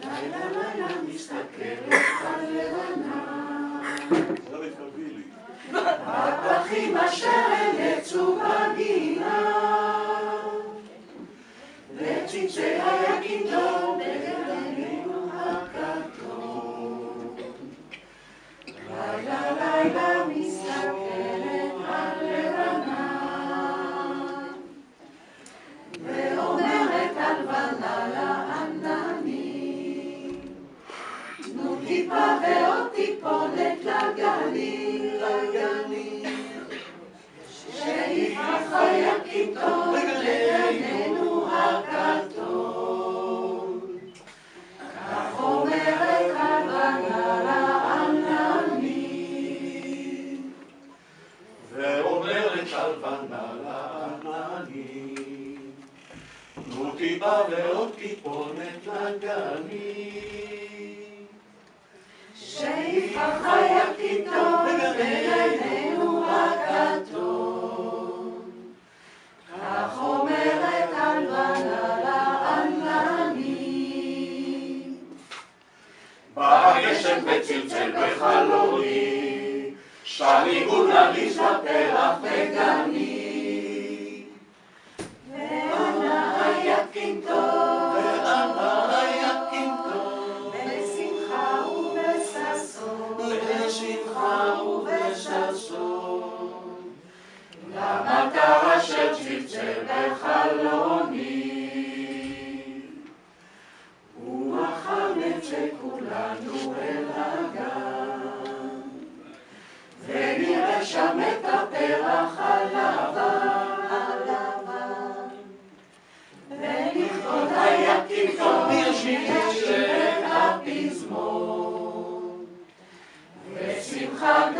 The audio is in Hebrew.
לילה לילה מסתכלת הלבנה. הפרחים אשר הנצו בגינה, וציצי היקינטון בגרעינו הכתום. לילה לילה מסתכלת הלבנה, ואומרת הלבנה לעננים, תנו טיפה ועוד טיפונת לגליל, שיפרח היקינטון בגרעינו הכתום. כך אומרת הלבנה לעננים, ואומרת הלבנה לעננים, תנו טיפה ועוד טיפונת לגנים, שיפרח היקינטון בגרעינו הכתום. כך אומרת הלבנה לעננים. בא הגשם וצלצל בחלוני, שר ניגון נרגיש בפרח בגני. וענה היקינטון, בשמחה ובששון, למטר אשר צלצל בחלוני. ומחר נצא כולנו אל הגן, ונראה שם את הפרח הלבן, ולכבוד היקינטון נשיר את הפזמון, ושמחה